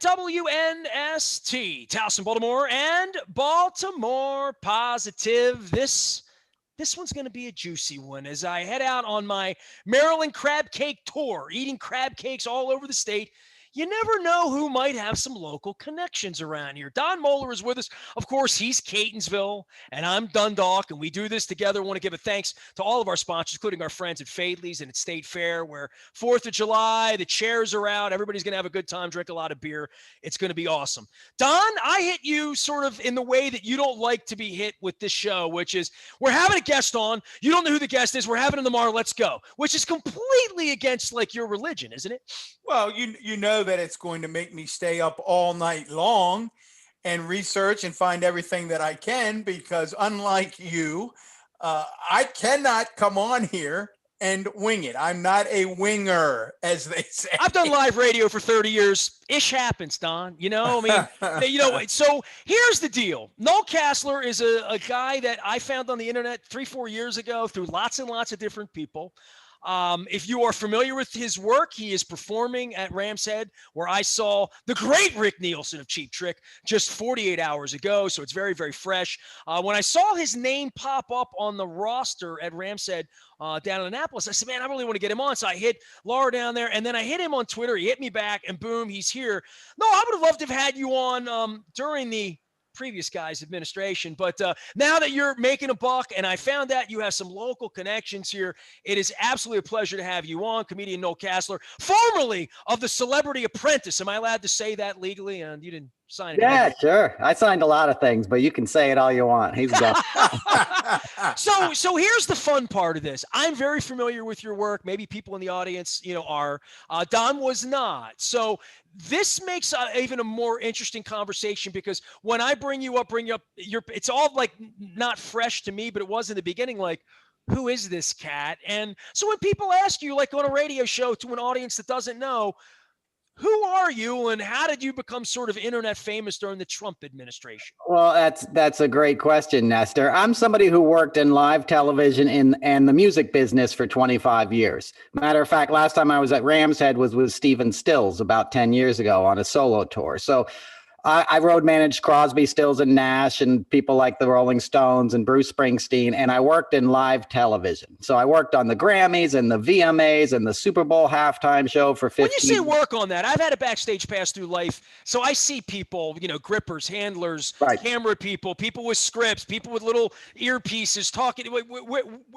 WNST, Towson, Baltimore, and Baltimore Positive. This one's going to be a juicy one as I head out on my Maryland crab cake tour, eating crab cakes all over the state. You never know who might have some local connections around here. Don Moeller is with us. Of course, he's Catonsville, and I'm Dundalk, and we do this together. I want to give a thanks to all of our sponsors, including our friends at Fadley's and at State Fair, where 4th of July, the chairs are out. Everybody's going to have a good time, drink a lot of beer. It's going to be awesome. Don, I hit you sort of in the way that you don't like to be hit with this show, which is we're having a guest on. You don't know who the guest is. We're having him tomorrow. Let's go, which is completely against like your religion, isn't it? Well, you know that it's going to make me stay up all night long and research and find everything that I can, because unlike you, I cannot come on here and wing it. I'm not a winger, as they say. I've done live radio for 30 years. Ish happens, Don. So here's the deal. Noel Casler is a guy that I found on the internet 3-4 years ago through lots and lots of different people. If you are familiar with his work, he is performing at Ramshead, where I saw the great Rick Nielsen of Cheap Trick just 48 hours ago. So it's very, very fresh. When I saw his name pop up on the roster at Ramshead down in Annapolis, I said, man, I really want to get him on. So I hit Laura down there, and then I hit him on Twitter. He hit me back, and boom, he's here. No, I would have loved to have had you on during the previous guy's administration, but now that you're making a buck and I found out you have some local connections here, it is absolutely a pleasure to have you on. Comedian Noel Casler, formerly of the Celebrity Apprentice. Am I allowed to say that legally? And you didn't sign it. Yeah, sure. I signed a lot of things, but you can say it all you want. He's got. So here's the fun part of this. I'm very familiar with your work. Maybe people in the audience, are. Don was not. So this makes even a more interesting conversation, because when I bring you up, it's all like not fresh to me, but it was in the beginning, like, who is this cat? And so when people ask you, like on a radio show to an audience that doesn't know, who are you and how did you become sort of internet famous during the Trump administration? Well, that's a great question, Nestor. I'm somebody who worked in live television and the music business for 25 years. Matter of fact, last time I was at Ramshead was with Stephen Stills about 10 years ago on a solo tour. So I road managed Crosby, Stills, and Nash and people like the Rolling Stones and Bruce Springsteen, and I worked in live television. So I worked on the Grammys and the VMAs and the Super Bowl halftime show for 15 When you say work on that, I've had a backstage pass through life, so I see people, grippers, handlers, right, camera people with scripts, people with little earpieces talking.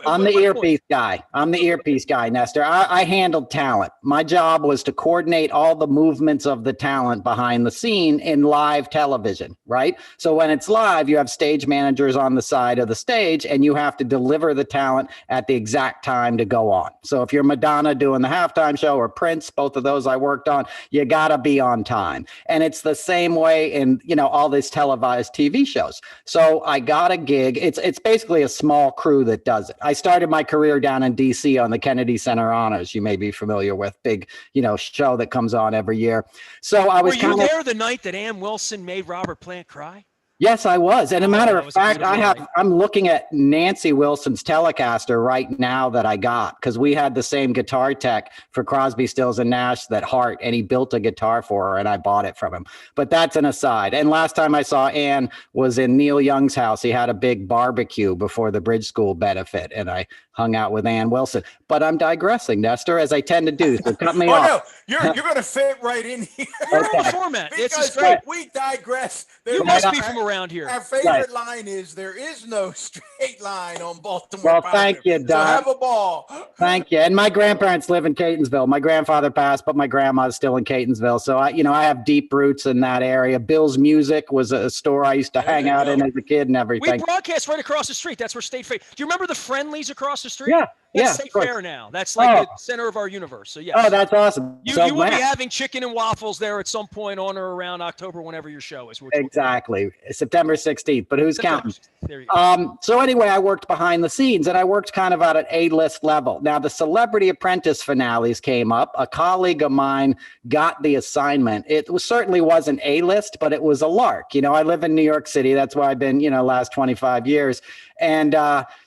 I'm the earpiece guy. I'm the earpiece guy, Nestor. I handled talent. My job was to coordinate all the movements of the talent behind the scene in live television, right? So when it's live, you have stage managers on the side of the stage and you have to deliver the talent at the exact time to go on. So if you're Madonna doing the halftime show or Prince, both of those I worked on, you gotta be on time. And it's the same way in, all these televised TV shows. So I got a gig. It's basically a small crew that does it. I started my career down in DC on the Kennedy Center Honors. You may be familiar with, big, show that comes on every year. So I was Were you there the night that Ann Wilson made Robert Plant cry? Yes, I was. And a matter of fact, I'm looking at Nancy Wilson's Telecaster right now that I got, because we had the same guitar tech for Crosby, Stills, and Nash that Hart, and he built a guitar for her and I bought it from him. But that's an aside. And last time I saw Ann was in Neil Young's house. He had a big barbecue before the Bridge School benefit, and I hung out with Ann Wilson. But I'm digressing, Nestor, as I tend to do. So cut me off. No, you're going to fit right in here. You're on the format. Because we digress. You must be from around here. Our favorite line is, there is no straight line on Baltimore. Well, thank you, Don. So have a ball. Thank you. And my grandparents live in Catonsville. My grandfather passed, but my grandma's still in Catonsville. So I have deep roots in that area. Bill's Music was a store I used to hang out in as a kid and everything. We broadcast right across the street. That's where State Fair. Do you remember the Friendlies across the street? Yeah. That's State Fair now. That's like the center of our universe. So yes. Oh, that's awesome. You will be having chicken and waffles there at some point on or around October, whenever your show is. Exactly. September 16th, but who's counting? There you go. So anyway, I worked behind the scenes and I worked kind of at an A-list level. Now the Celebrity Apprentice finales came up. A colleague of mine got the assignment. It certainly wasn't A-list, but it was a lark. I live in New York City. That's where I've been, last 25 years. And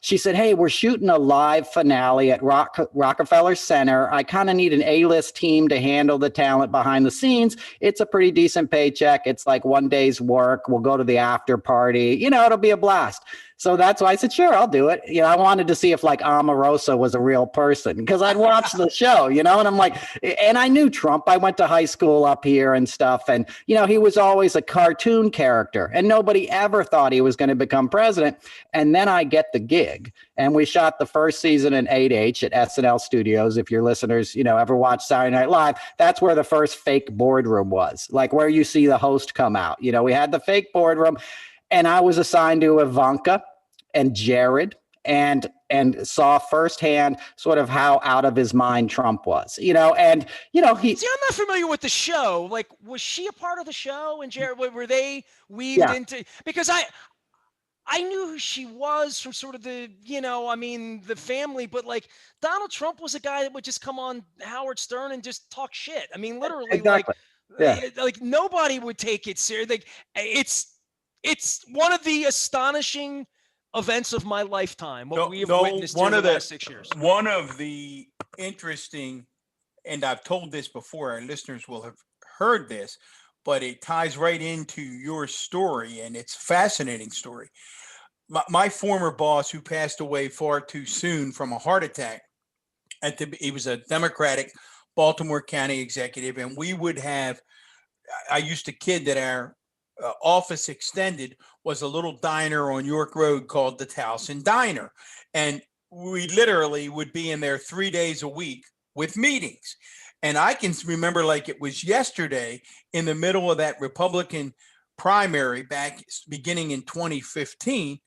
she said, hey, we're shooting a live finale alley at Rockefeller Center. I kind of need an A-list team to handle the talent behind the scenes. It's a pretty decent paycheck. It's like one day's work. We'll go to the after party. It'll be a blast. So that's why I said, sure, I'll do it. I wanted to see if like Omarosa was a real person because I'd watched the show, and I'm like, and I knew Trump. I went to high school up here and stuff. And, he was always a cartoon character and nobody ever thought he was going to become president. And then I get the gig and we shot the first season in 8H at SNL Studios. If your listeners, ever watch Saturday Night Live, that's where the first fake boardroom was, like where you see the host come out. We had the fake boardroom. And I was assigned to Ivanka and Jared and saw firsthand sort of how out of his mind Trump was, See, I'm not familiar with the show. Like, was she a part of the show? And Jared, were they weaved into? Because I knew who she was from sort of the, the family, but like Donald Trump was a guy that would just come on Howard Stern and just talk shit. I mean, literally, exactly. like nobody would take it serious. Like, it's one of the astonishing events of my lifetime. What we have witnessed in the last 6 years. One of the interesting, and I've told this before, our listeners will have heard this, but it ties right into your story, and it's a fascinating story. My former boss, who passed away far too soon from a heart attack, he was a Democratic Baltimore County executive, and I used to kid that our office extended was a little diner on York Road called the Towson Diner. And we literally would be in there 3 days a week with meetings. And I can remember like it was yesterday in the middle of that Republican primary back beginning in 2015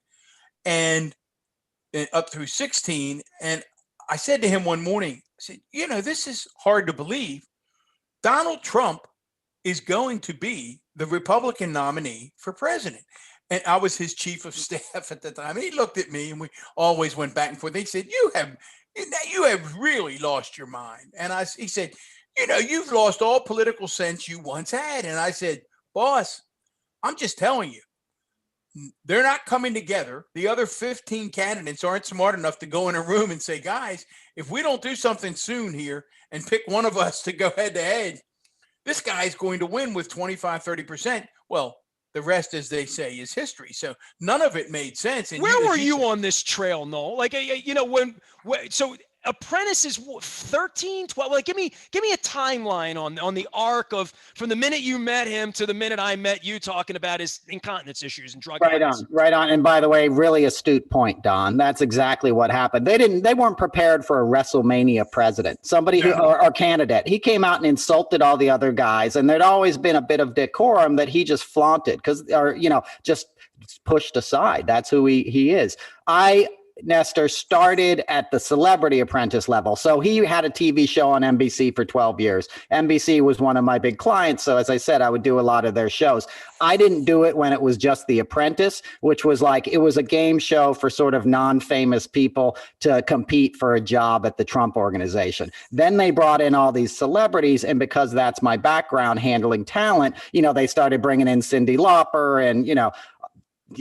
and up through 16. And I said to him one morning, I said, this is hard to believe. Donald Trump is going to be the Republican nominee for president. And I was his chief of staff at the time. And he looked at me and we always went back and forth. He said, you have really lost your mind. And he said, you've lost all political sense you once had. And I said, boss, I'm just telling you, they're not coming together. The other 15 candidates aren't smart enough to go in a room and say, guys, if we don't do something soon here and pick one of us to go head to head, this guy's going to win with 25, 30%. Well, the rest, as they say, is history. So none of it made sense. And where were you on this trail, Noel? Like, so Apprentice is 13, 12. Like, give me a timeline on the arc of from the minute you met him to the minute I met you, talking about his incontinence issues and drug habits. Right on. And by the way, really astute point, Don. That's exactly what happened. They weren't prepared for a WrestleMania president, somebody who or candidate. He came out and insulted all the other guys, and there'd always been a bit of decorum that he just flaunted just pushed aside. That's who he is. Nestor started at the Celebrity Apprentice level. So he had a TV show on NBC for 12 years. NBC was one of my big clients. So as I said, I would do a lot of their shows. I didn't do it when it was just The Apprentice, which was like, it was a game show for sort of non-famous people to compete for a job at the Trump organization. Then they brought in all these celebrities. And because that's my background handling talent, they started bringing in Cyndi Lauper and,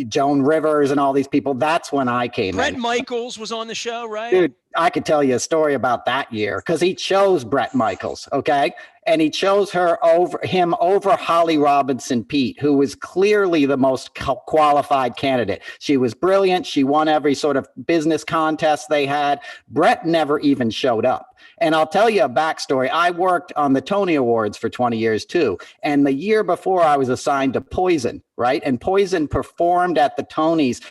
Joan Rivers and all these people. That's when I came in. Bret Michaels was on the show, right? Dude, I could tell you a story about that year because he chose Bret Michaels, okay? And he chose him over Holly Robinson Peete, who was clearly the most qualified candidate. She was brilliant. She won every sort of business contest they had. Bret never even showed up. And I'll tell you a backstory. I worked on the Tony Awards for 20 years too. And the year before I was assigned to Poison, right? And Poison performed at the Tonys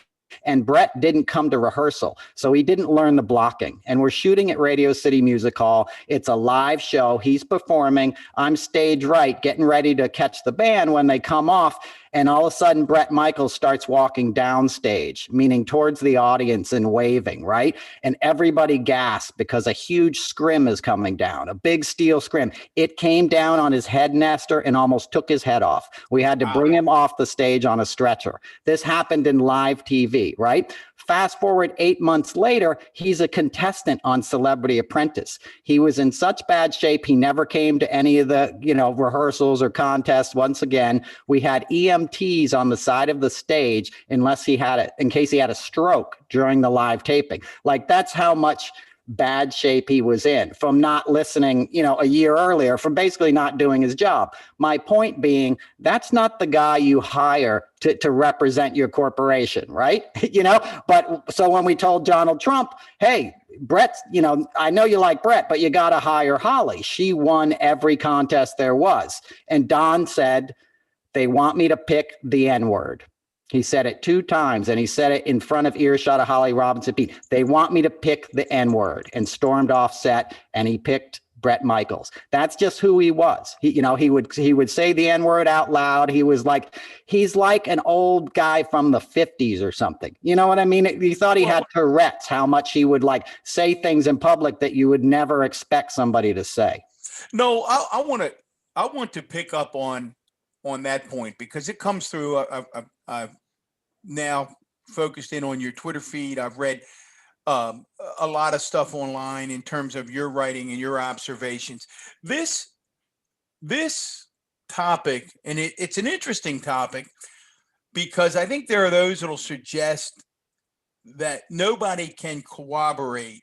and Bret didn't come to rehearsal. So he didn't learn the blocking. And we're shooting at Radio City Music Hall. It's a live show. He's performing. I'm stage right, getting ready to catch the band when they come off. And all of a sudden, Bret Michaels starts walking downstage, meaning towards the audience and waving, right? And everybody gasped because a huge scrim is coming down, a big steel scrim. It came down on his head, Nestor, and almost took his head off. We had to bring him off the stage on a stretcher. This happened in live TV, right? Fast forward 8 months later, he's a contestant on Celebrity Apprentice. He was in such bad shape, he never came to any of the, rehearsals or contests. Once again, we had EMTs on the side of the stage in case he had a stroke during the live taping. Like, that's how much bad shape he was in from not listening, a year earlier, from basically not doing his job. My point being, that's not the guy you hire to represent your corporation, right? But so when we told Donald Trump, hey, Brett, I know you like Brett, but you got to hire Holly. She won every contest there was. And Don said, they want me to pick the N-word. He said it 2 times, and he said it in front of earshot of Holly Robinson Peete. They want me to pick the N-word, and stormed off set, and he picked Bret Michaels. That's just who he was. He would say the N-word out loud. He's like an old guy from the 50s or something. You know what I mean? You thought he had Tourette's, how much he would say things in public that you would never expect somebody to say. No, I want to pick up on that point, because it comes through. I've now focused in on your Twitter feed. I've read a lot of stuff online in terms of your writing and your observations. This topic, and it's an interesting topic, because I think there are those that will suggest that nobody can corroborate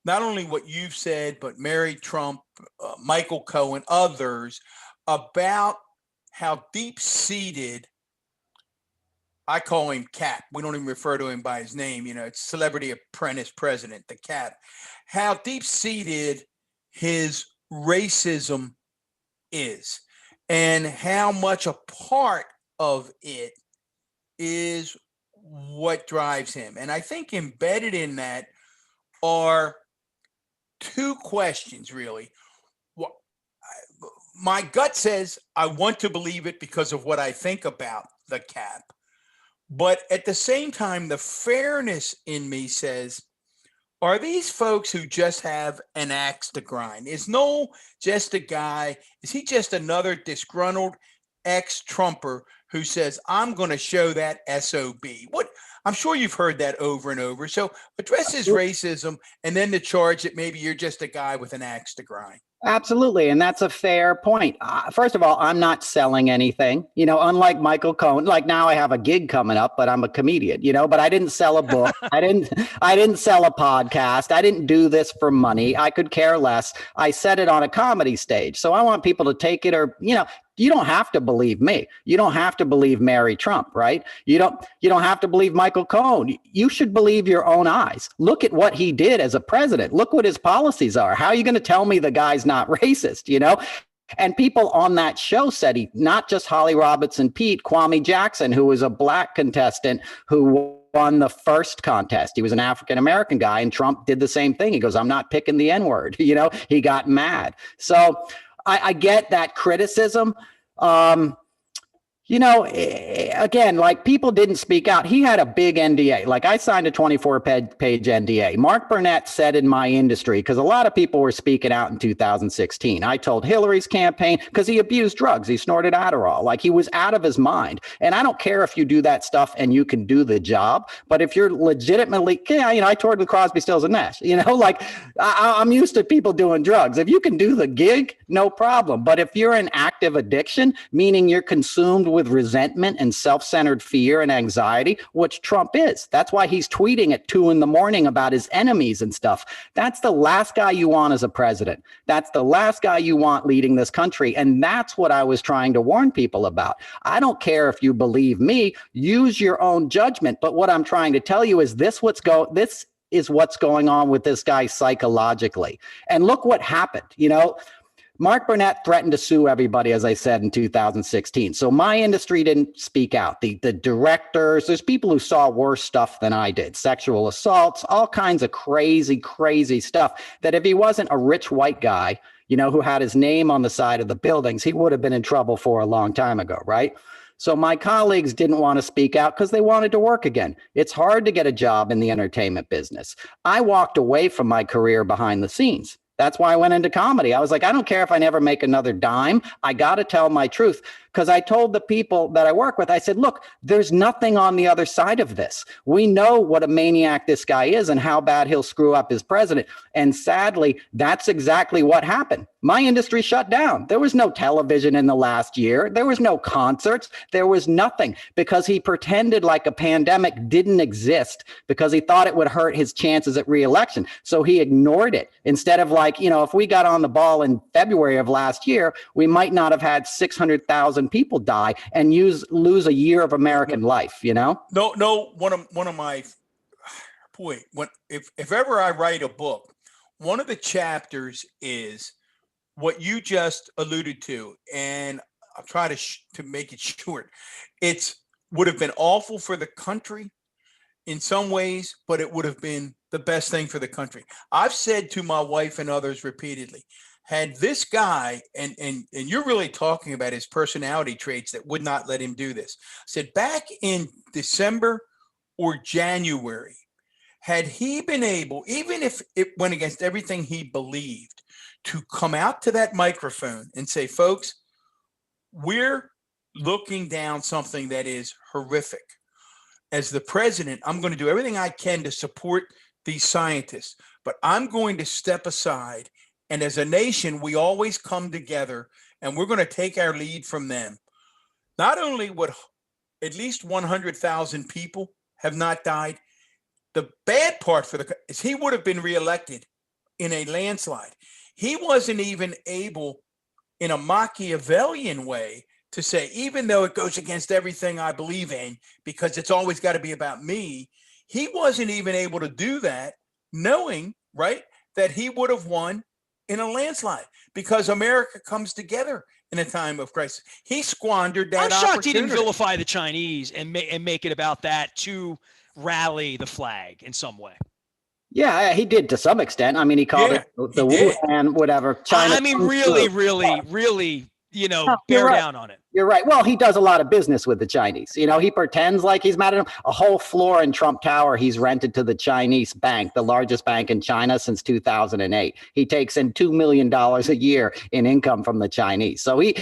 not only what you've said, but Mary Trump, Michael Cohen, others, about how deep-seated, I call him Cap. We don't even refer to him by his name. It's Celebrity Apprentice President, the Cap. How deep-seated his racism is, and how much a part of it is what drives him. And I think embedded in that are 2 questions, really. My gut says I want to believe it because of what I think about the Cap. But at the same time, the fairness in me says, are these folks who just have an axe to grind? Is Noel just a guy? Is he just another disgruntled ex-Trumper who says, I'm going to show that SOB? I'm sure you've heard that over and over. So address his racism, and then the charge that maybe you're just a guy with an axe to grind. Absolutely. And that's a fair point. First of all, I'm not selling anything, unlike Michael Cohen. Like, now I have a gig coming up, but I'm a comedian, but I didn't sell a book. I didn't sell a podcast. I didn't do this for money. I could care less. I said it on a comedy stage. So I want people to take it, or, you don't have to believe me. You don't have to believe Mary Trump, right? You don't have to believe Michael Cohen. You should believe your own eyes. Look at what he did as a president. Look what his policies are. How are you going to tell me the guy's not racist, And people on that show said not just Holly Robinson Peete, Kwame Jackson, who was a black contestant who won the first contest. He was an African-American guy, and Trump did the same thing. He goes, I'm not picking the N-word. He got mad. So I get that criticism. Again, people didn't speak out. He had a big NDA. I signed a 24-page NDA. Mark Burnett said in my industry, because a lot of people were speaking out in 2016. I told Hillary's campaign, because he abused drugs. He snorted Adderall. He was out of his mind. And I don't care if you do that stuff and you can do the job. But if you're legitimately, I toured with Crosby, Stills, and Nash. I'm used to people doing drugs. If you can do the gig, no problem. But if you're in active addiction, meaning you're consumed with resentment and self-centered fear and anxiety, which Trump is. That's why he's tweeting at 2 a.m. about his enemies and stuff. That's the last guy you want as a president. That's the last guy you want leading this country. And that's what I was trying to warn people about. I don't care if you believe me, use your own judgment. But what I'm trying to tell you is this is what's going on with this guy psychologically. And look what happened. Mark Burnett threatened to sue everybody, as I said, in 2016. So my industry didn't speak out. The directors, there's people who saw worse stuff than I did. Sexual assaults, all kinds of crazy, crazy stuff that if he wasn't a rich white guy, who had his name on the side of the buildings, he would have been in trouble for a long time ago, right? So my colleagues didn't want to speak out because they wanted to work again. It's hard to get a job in the entertainment business. I walked away from my career behind the scenes. That's why I went into comedy. I was like, I don't care if I never make another dime. I got to tell my truth. because I told the people that I work with, I said, look, there's nothing on the other side of this. We know what a maniac this guy is and how bad he'll screw up as president. And sadly, that's exactly what happened. My industry shut down. There was no television in the last year. There was no concerts. There was nothing because he pretended like a pandemic didn't exist because he thought it would hurt his chances at re-election. So he ignored it instead of like, if we got on the ball in February of last year, we might not have had 600,000 people die and lose a year of American life, No, one of my, boy, if ever I write a book, one of the chapters is what you just alluded to, and I'll try to make it short. It would have been awful for the country in some ways, but it would have been the best thing for the country. I've said to my wife and others repeatedly, had this guy, and you're really talking about his personality traits that would not let him do this. I said back in December or January, had he been able, even if it went against everything he believed, to come out to that microphone and say, folks, we're looking down something that is horrific. As the president, I'm going to do everything I can to support these scientists, but I'm going to step aside. And as a nation, we always come together and we're going to take our lead from them. Not only would at least 100,000 people have not died, the bad part is he would have been reelected in a landslide. He wasn't even able, in a Machiavellian way, to say, even though it goes against everything I believe in, because it's always got to be about me, he wasn't even able to do that, knowing, right, that he would have won in a landslide because America comes together in a time of crisis. He squandered that opportunity. I'm shocked he didn't vilify the Chinese and make it about that to rally the flag in some way. Yeah, he did to some extent. I mean, he called it the Wuhan, whatever. China. I mean, really, bear down on it. You're right. Well, he does a lot of business with the Chinese. He pretends like he's mad at them. A whole floor in Trump Tower he's rented to the Chinese bank, the largest bank in China since 2008. He takes in $2 million a year in income from the Chinese. So you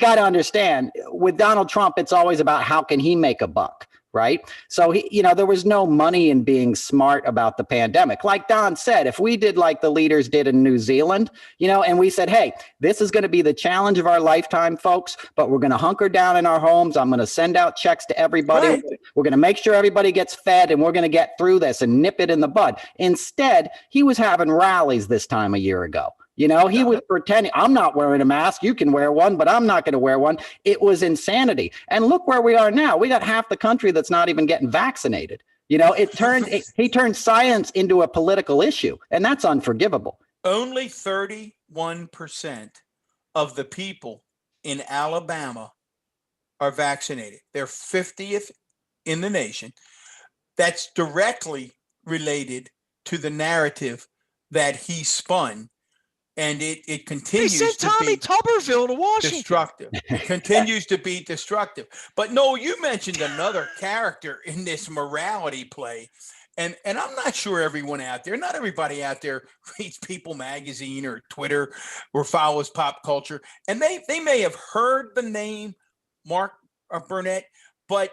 got to understand, with Donald Trump, it's always about how can he make a buck. Right. So, there was no money in being smart about the pandemic. Like Don said, if we did like the leaders did in New Zealand, and we said, hey, this is going to be the challenge of our lifetime, folks, but we're going to hunker down in our homes. I'm going to send out checks to everybody. Right. We're going to make sure everybody gets fed and we're going to get through this and nip it in the bud. Instead, he was having rallies this time a year ago. He was pretending, I'm not wearing a mask. You can wear one, but I'm not going to wear one. It was insanity. And look where we are now. We got half the country that's not even getting vaccinated. He turned science into a political issue, and that's unforgivable. Only 31% of the people in Alabama are vaccinated. They're 50th in the nation. That's directly related to the narrative that he spun. And it continues to be Tommy Tuberville to Washington. Destructive. Continues to be destructive. But no, you mentioned another character in this morality play. And I'm not sure not everybody out there reads People magazine or Twitter or follows pop culture. And they may have heard the name Mark Burnett, but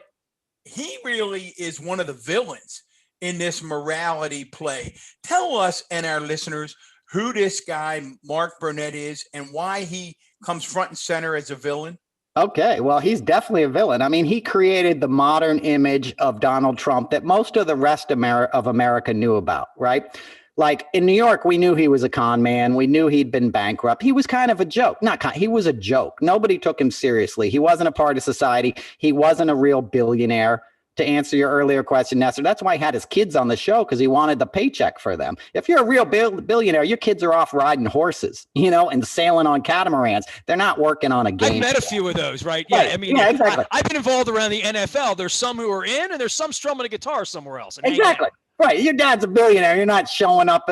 he really is one of the villains in this morality play. Tell us and our listeners who this guy, Mark Burnett, is and why he comes front and center as a villain? Okay, well, he's definitely a villain. I mean, he created the modern image of Donald Trump that most of the rest of America knew about, right? Like in New York, we knew he was a con man. We knew he'd been bankrupt. He was kind of a joke. He was a joke. Nobody took him seriously. He wasn't a part of society. He wasn't a real billionaire. To answer your earlier question, Nestor, that's why he had his kids on the show, because he wanted the paycheck for them. If you're a real billionaire, your kids are off riding horses, and sailing on catamarans. They're not working on a game. I've met a few of those, right? Yeah, right. I mean, exactly. I've been involved around the NFL. There's some who are in, and there's some strumming a guitar somewhere else. Exactly. Right. Your dad's a billionaire. You're not showing up,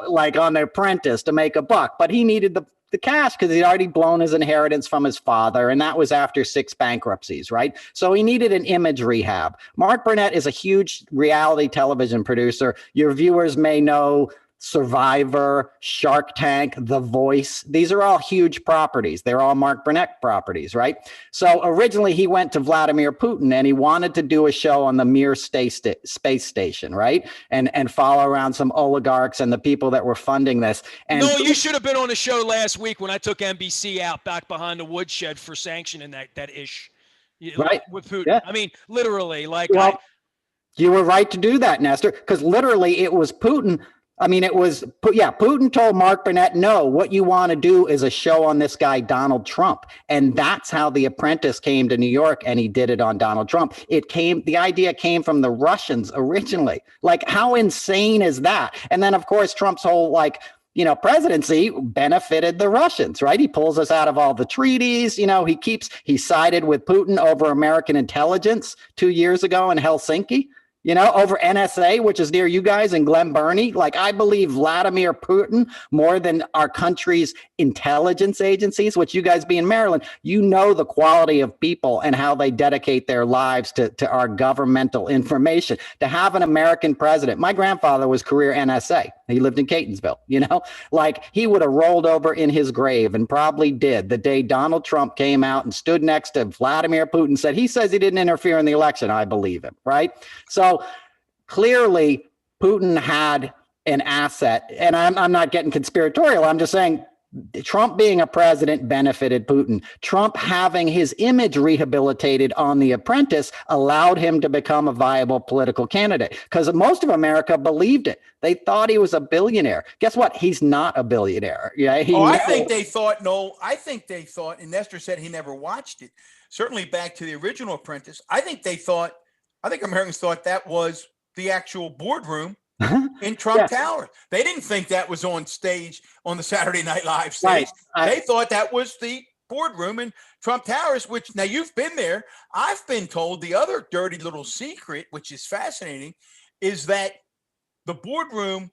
like on The Apprentice to make a buck, but he needed the cash because he'd already blown his inheritance from his father. And that was after 6 bankruptcies, right? So he needed an image rehab. Mark Burnett is a huge reality television producer. Your viewers may know Survivor, Shark Tank, The Voice. These are all huge properties. They're all Mark Burnett properties, right? So originally he went to Vladimir Putin and he wanted to do a show on the Mir space station, right? And follow around some oligarchs and the people that were funding this. And no, you should have been on the show last week when I took NBC out back behind the woodshed for sanctioning that ish, right, with Putin. Yeah. I mean, literally, like, well, you were right to do that, Nestor, because literally it was Putin. I mean, Putin told Mark Burnett, no, what you want to do is a show on this guy, Donald Trump. And that's how The Apprentice came to New York, and he did it on Donald Trump. The idea came from the Russians originally. Like, how insane is that? And then, of course, Trump's whole, presidency benefited the Russians, right? He pulls us out of all the treaties. He sided with Putin over American intelligence 2 years ago in Helsinki. Over NSA, which is near you guys in Glen Burnie. Like, I believe Vladimir Putin more than our country's intelligence agencies, which you guys be in Maryland, the quality of people and how they dedicate their lives to our governmental information. To have an American president, my grandfather was career NSA. He lived in Catonsville, he would have rolled over in his grave and probably did the day Donald Trump came out and stood next to Vladimir Putin, said, he says he didn't interfere in the election. I believe him, right? So clearly Putin had an asset, and I'm not getting conspiratorial. I'm just saying Trump being a president benefited Putin. Trump having his image rehabilitated on The Apprentice allowed him to become a viable political candidate because most of America believed it. They thought he was a billionaire. Guess what? He's not a billionaire. Yeah. I think they thought, and Nestor said he never watched it. Certainly back to the original Apprentice. I think Americans thought that was the actual boardroom in Trump Tower. They didn't think that was on stage on the Saturday Night Live stage. Right. They thought that was the boardroom in Trump Towers, which now you've been there. I've been told the other dirty little secret, which is fascinating, is that the boardroom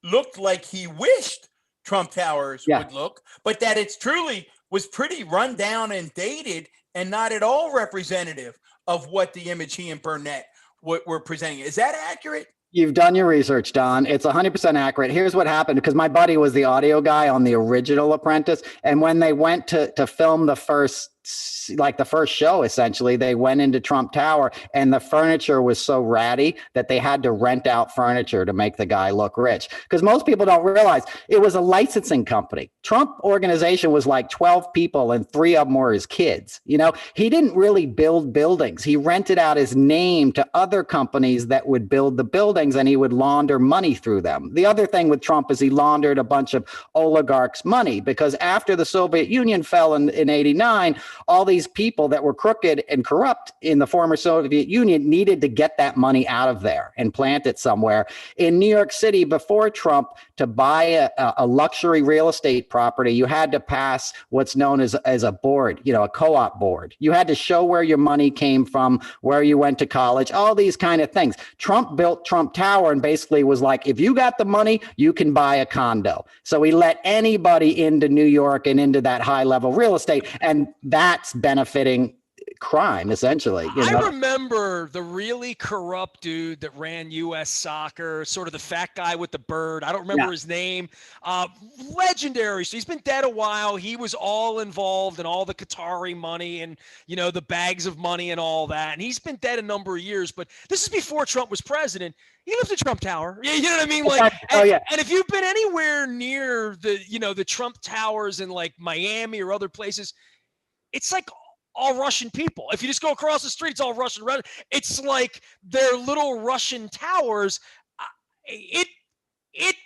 looked like he wished Trump Towers would look, but that it's truly was pretty run down and dated and not at all representative of what the image he and Burnett were presenting. Is that accurate? You've done your research, Don. It's 100% accurate. Here's what happened, because my buddy was the audio guy on the original Apprentice. And when they went to film the first show, essentially, they went into Trump Tower and the furniture was so ratty that they had to rent out furniture to make the guy look rich. Because most people don't realize it was a licensing company. Trump organization was like 12 people and 3 of them were his kids. He didn't really build buildings. He rented out his name to other companies that would build the buildings and he would launder money through them. The other thing with Trump is he laundered a bunch of oligarchs' money because after the Soviet Union fell in 89, all these people that were crooked and corrupt in the former Soviet Union needed to get that money out of there and plant it somewhere. In New York City, before Trump, to buy a luxury real estate property, you had to pass what's known as a board, a co-op board. You had to show where your money came from, where you went to college, all these kind of things. Trump built Trump Tower and basically was like, if you got the money, you can buy a condo. So he let anybody into New York and into that high level real estate. And that's benefiting crime, essentially. I remember the really corrupt dude that ran U.S. Soccer, sort of the fat guy with the bird. I don't remember his name. Legendary. So he's been dead a while. He was all involved in all the Qatari money and, the bags of money and all that. And he's been dead a number of years. But this is before Trump was president. He lived in Trump Tower. You know what I mean? And if you've been anywhere near the Trump Towers in like Miami or other places, it's like all Russian people. If you just go across the street, it's all Russian. It's like their little Russian towers. It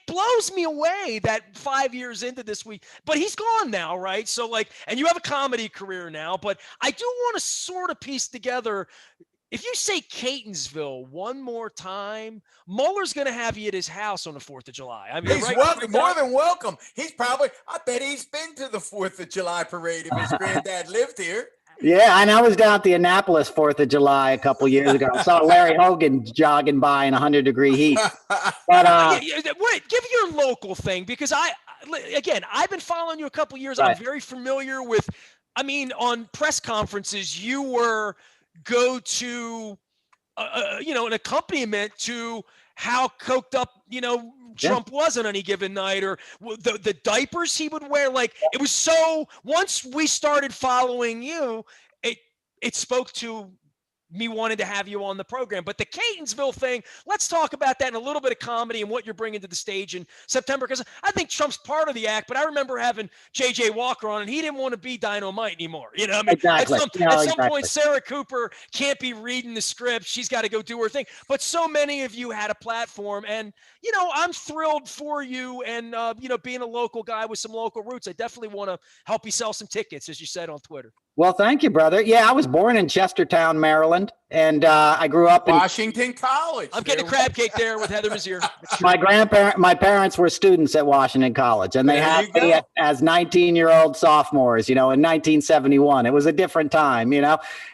blows me away that 5 years into this week, but he's gone now, right? So and you have a comedy career now, but I do want to sort of piece together. If you say Catonsville one more time, Mueller's going to have you at his house on the 4th of July. I mean, he's welcome, more than welcome. I bet he's been to the 4th of July parade if his granddad lived here. Yeah, and I was down at the Annapolis 4th of July a couple years ago. I saw Larry Hogan jogging by in 100-degree heat. But wait, give your local thing, because I've been following you a couple years. Right. I'm very familiar with. On press conferences, you were go to, an accompaniment to how coked up, Trump was on any given night, or the diapers he would wear. Like, it was so, once we started following you, it spoke to me wanting to have you on the program. But the Catonsville thing, let's talk about that, and a little bit of comedy and what you're bringing to the stage in September, because I think Trump's part of the act, but I remember having J.J. Walker on, and he didn't want to be Dynamite anymore. Exactly. At some point, Sarah Cooper can't be reading the script. She's got to go do her thing. But so many of you had a platform, and, I'm thrilled for you, and, being a local guy with some local roots, I definitely want to help you sell some tickets, as you said on Twitter. Well, thank you, brother. Yeah, I was born in Chestertown, Maryland, and I grew up in Washington College. I'm getting a crab cake there with Heather Mazier. My parents were students at Washington College, and they had me as 19-year-old sophomores, in 1971. It was a different time,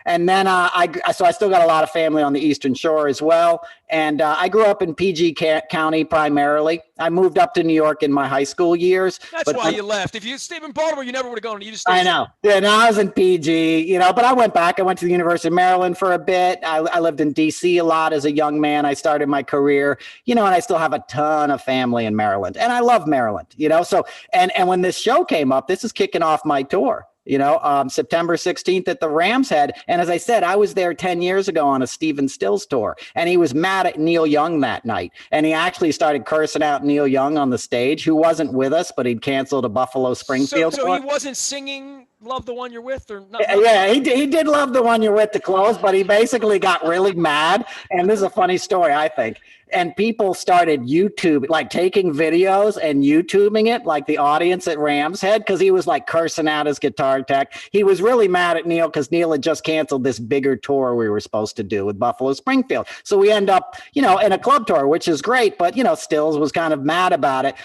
And then so I still got a lot of family on the Eastern Shore as well. And I grew up in PG County primarily. I moved up to New York in my high school years. That's why you left. If you stayed in Baltimore, you never would have gone. You just I know. Yeah, no, I was in PG, but I went back. I went to the University of Maryland for a bit. I lived in D.C. a lot as a young man. I started my career, and I still have a ton of family in Maryland. And I love Maryland, So, and when this show came up, this is kicking off my tour. September 16th at the Ramshead. And as I said, I was there 10 years ago on a Stephen Stills tour, and he was mad at Neil Young that night. And he actually started cursing out Neil Young on the stage, who wasn't with us, but he'd canceled a Buffalo Springfield tour. So he wasn't singing Love the One You're With? Or not? Yeah, he did Love the One You're With to close, but he basically got really mad. And this is a funny story, I think. And people started YouTube, like taking videos and YouTubing it, like the audience at Ramshead, because he was like cursing out his guitar tech. He was really mad at Neil because Neil had just canceled this bigger tour we were supposed to do with Buffalo Springfield. So we end up, in a club tour, which is great, but, Stills was kind of mad about it.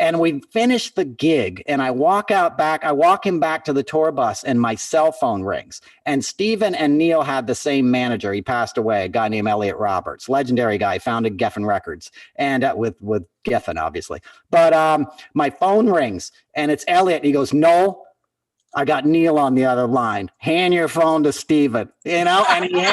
And we finished the gig, and I walk him back to the tour bus, and my cell phone rings. And Stephen and Neil had the same manager. He passed away, a guy named Elliot Roberts, legendary guy, founded Geffen Records, and with Geffen, obviously. But my phone rings, and it's Elliot. He goes, "Noel, I got Neil on the other line. Hand your phone to Stephen," and he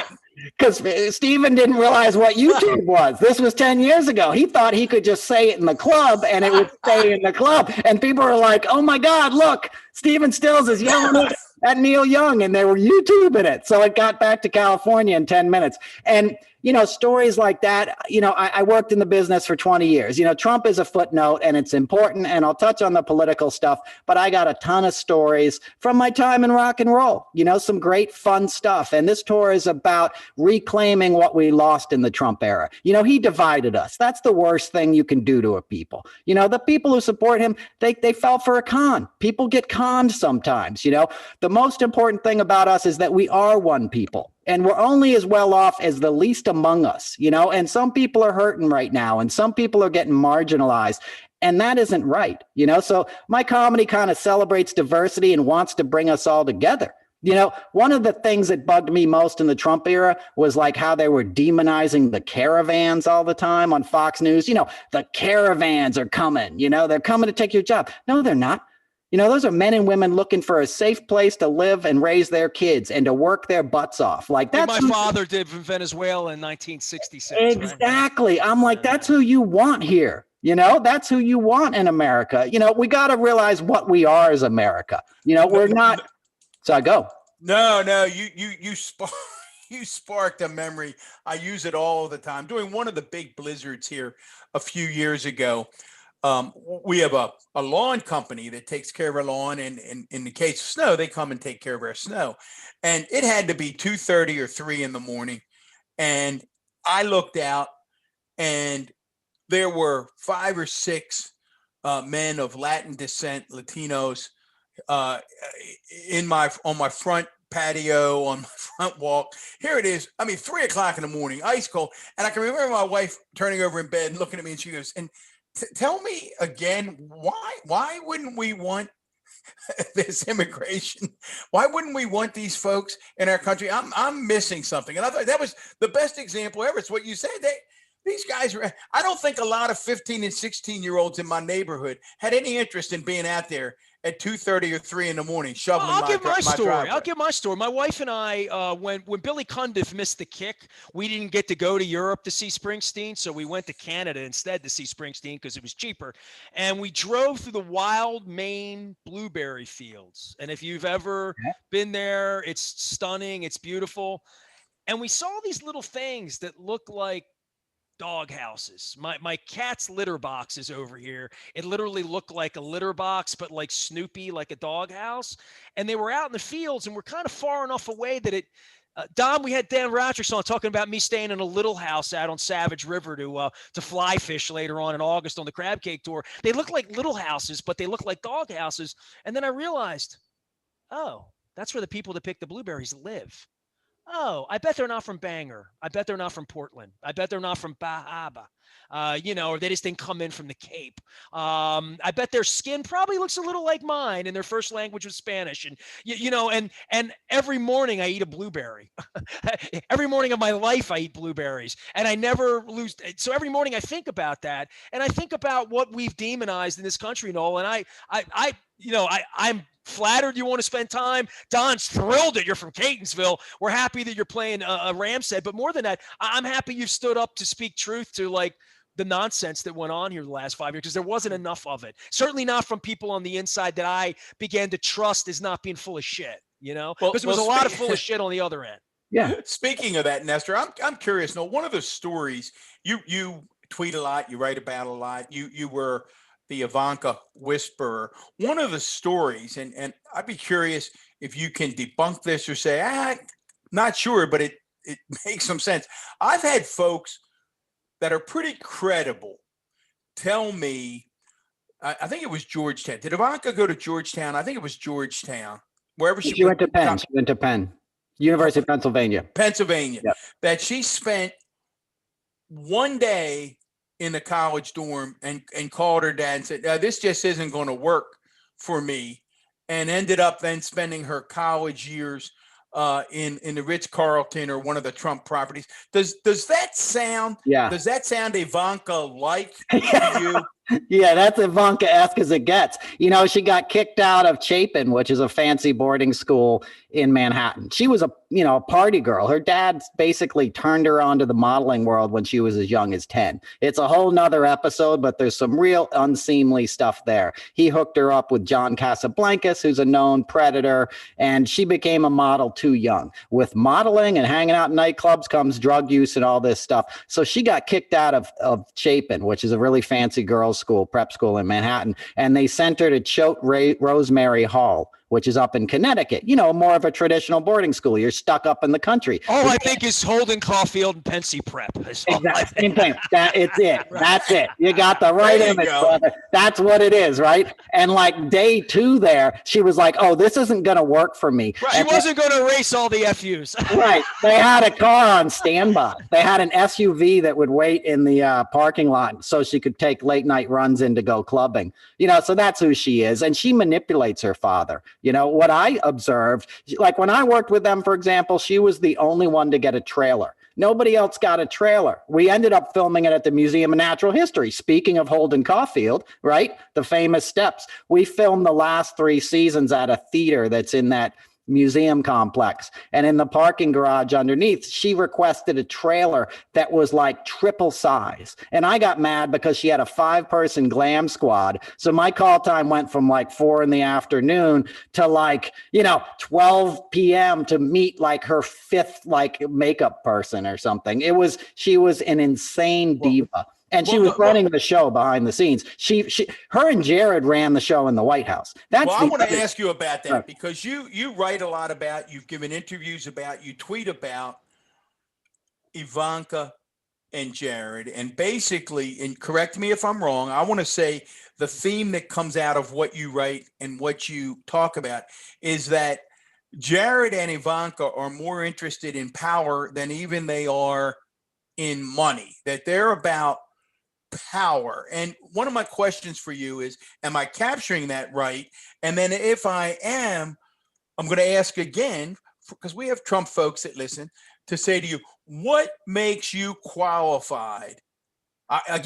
because Stephen didn't realize what YouTube was. This was 10 years ago. He thought he could just say it in the club and it would stay in the club. And people were like, "Oh my God, look, Stephen Stills is yelling at Neil Young," and they were YouTubing it. So it got back to California in 10 minutes. And, stories like that, I worked in the business for 20 years. Trump is a footnote and it's important, and I'll touch on the political stuff, but I got a ton of stories from my time in rock and roll, some great fun stuff. And this tour is about reclaiming what we lost in the Trump era. He divided us. That's the worst thing you can do to a people. The people who support him, they fell for a con. People get conned sometimes. The most important thing about us is that we are one people. And we're only as well off as the least among us, and some people are hurting right now, and some people are getting marginalized, and that isn't right, So my comedy kind of celebrates diversity and wants to bring us all together. One of the things that bugged me most in the Trump era was like how they were demonizing the caravans all the time on Fox News. The caravans are coming, they're coming to take your job. No, they're not. Those are men and women looking for a safe place to live and raise their kids and to work their butts off. Like that's what my father did from Venezuela in 1966. Exactly. Right? I'm like, that's who you want here. That's who you want in America. We got to realize what we are as America. We're not. So I go. No, you sparked a memory. I use it all the time. During one of the big blizzards here a few years ago, we have a lawn company that takes care of our lawn, and in the case of snow, they come and take care of our snow. And it had to be 2:30 or 3 in the morning. And I looked out, and there were 5 or 6 men of Latin descent, Latinos, on my front patio, on my front walk. Here it is. 3 o'clock in the morning, ice cold. And I can remember my wife turning over in bed and looking at me, and she goes, "And tell me again, why wouldn't we want this immigration? Why wouldn't we want these folks in our country? I'm missing something." And I thought that was the best example ever. It's what you said. These guys are, I don't think a lot of 15 and 16-year-olds in my neighborhood had any interest in being out there at 2:30 or 3 in the morning, shoveling I'll give my story. driveway. I'll give my story. My wife and I, when Billy Cundiff missed the kick, we didn't get to go to Europe to see Springsteen, so we went to Canada instead to see Springsteen because it was cheaper. And we drove through the wild Maine blueberry fields. And if you've ever been there, it's stunning. It's beautiful. And we saw these little things that look like dog houses. My cat's litter box is over here. It literally looked like a litter box, but like Snoopy, like a dog house. And they were out in the fields, and we're kind of far enough away that it. Don, we had Dan Ratrick on talking about me staying in a little house out on Savage River to fly fish later on in August on the crab cake tour. They look like little houses, but they look like dog houses. And then I realized, oh, that's where the people that pick the blueberries live. Oh, I bet they're not from Bangor. I bet they're not from Portland. I bet they're not from Bahaba. Or they just didn't come in from the Cape. I bet their skin probably looks a little like mine, and their first language was Spanish. And and every morning I eat a blueberry. Every morning of my life I eat blueberries, and I never lose. So every morning I think about that, and I think about what we've demonized in this country, Noel. And I'm flattered you want to spend time. Don's thrilled that you're from Catonsville. We're happy that you're playing a Ramshead, but more than that, I'm happy you've stood up to speak truth to like the nonsense that went on here the last 5 years, because there wasn't enough of it. Certainly not from people on the inside that I began to trust as not being full of shit, because there was a lot of full of shit on the other end. Yeah. Speaking of that, Nestor, I'm curious. Now, one of the stories you tweet a lot, you write about a lot. You were the Ivanka Whisperer. One of the stories, and I'd be curious if you can debunk this or say, not sure, but it makes some sense. I've had folks that are pretty credible tell me, I think it was Georgetown. Did Ivanka go to Georgetown? I think it was Georgetown. Wherever she went to Penn. She went to Penn. University of Pennsylvania. Yep. That she spent one day in the college dorm and called her dad and said, this just isn't going to work for me, and ended up then spending her college years in the Ritz-Carlton or one of the Trump properties. Does that sound? Yeah. Does that sound Ivanka-like to you? Yeah, that's Ivanka-esque as it gets. She got kicked out of Chapin, which is a fancy boarding school in Manhattan. She was a party girl. Her dad basically turned her onto the modeling world when she was as young as 10. It's a whole nother episode, but there's some real unseemly stuff there. He hooked her up with John Casablancas, who's a known predator, and she became a model too young. With modeling and hanging out in nightclubs comes drug use and all this stuff. So she got kicked out of Chapin, which is a really fancy girls' school, prep school in Manhattan, and they sent her to Choate Rosemary Hall, which is up in Connecticut, more of a traditional boarding school. You're stuck up in the country. All I think is Holden Caulfield and Pensy Prep. Exactly. Same thing. It's it. That's it. You got the right image, brother. That's what it is, right? And like day 2 there, she was like, oh, this isn't going to work for me. Right. She wasn't going to erase all the FUs. Right. They had a car on standby. They had an SUV that would wait in the parking lot so she could take late night runs in to go clubbing. So that's who she is. And she manipulates her father. What I observed, like when I worked with them, for example, she was the only one to get a trailer. Nobody else got a trailer. We ended up filming it at the Museum of Natural History. Speaking of Holden Caulfield, right? The famous steps. We filmed the last 3 seasons at a theater that's in that museum complex, and in the parking garage underneath she requested a trailer that was like triple size, and I got mad because she had a 5-person glam squad, so my call time went from like 4 PM to like 12 PM to meet like her 5th like makeup person or something. She was an insane diva. And she was running the show behind the scenes. Her and Jared ran the show in the White House. I want to ask you about that because you write a lot about, you've given interviews about, you tweet about Ivanka and Jared. And basically, and correct me if I'm wrong, I want to say the theme that comes out of what you write and what you talk about is that Jared and Ivanka are more interested in power than even they are in money, that they're about power. And one of my questions for you is, am I capturing that right? And then if I am, I'm going to ask again, because we have Trump folks that listen, to say to you, what makes you qualified? I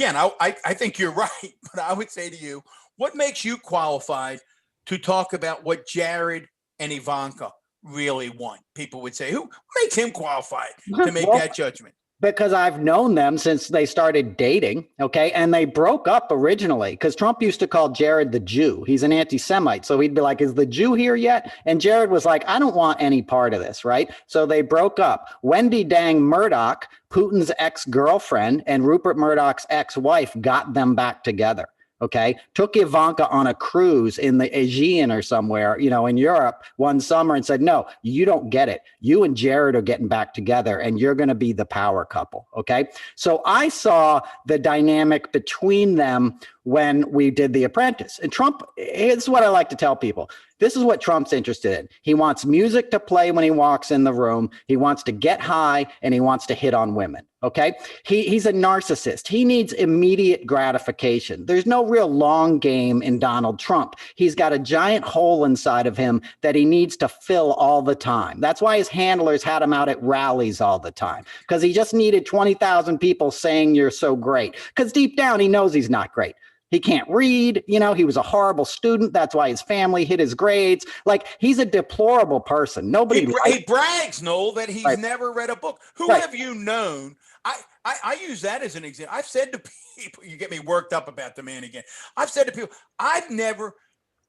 think you're right, but I would say to you, what makes you qualified to talk about what Jared and Ivanka really want. People would say, who makes him qualified to make that judgment? Because I've known them since they started dating, okay? And they broke up originally because Trump used to call Jared the Jew. He's an anti-Semite. So he'd be like, is the Jew here yet? And Jared was like, I don't want any part of this, right? So they broke up. Wendy Dang Murdoch, Putin's ex-girlfriend, and Rupert Murdoch's ex-wife got them back together. Okay, took Ivanka on a cruise in the Aegean or somewhere, in Europe one summer and said, no, you don't get it. You and Jared are getting back together and you're going to be the power couple. Okay, so I saw the dynamic between them when we did The Apprentice. And Trump, it's what I like to tell people. This is what Trump's interested in. He wants music to play when he walks in the room. He wants to get high and he wants to hit on women. Okay. He's a narcissist. He needs immediate gratification. There's no real long game in Donald Trump. He's got a giant hole inside of him that he needs to fill all the time. That's why his handlers had him out at rallies all the time, because he just needed 20,000 people saying you're so great. Because deep down, he knows he's not great. He can't read, he was a horrible student. That's why his family hit his grades. Like, he's a deplorable person. Nobody. He brags, Noel, that he's never read a book. Who have you known? I use that as an example. I've said to people, you get me worked up about the man again. I've said to people,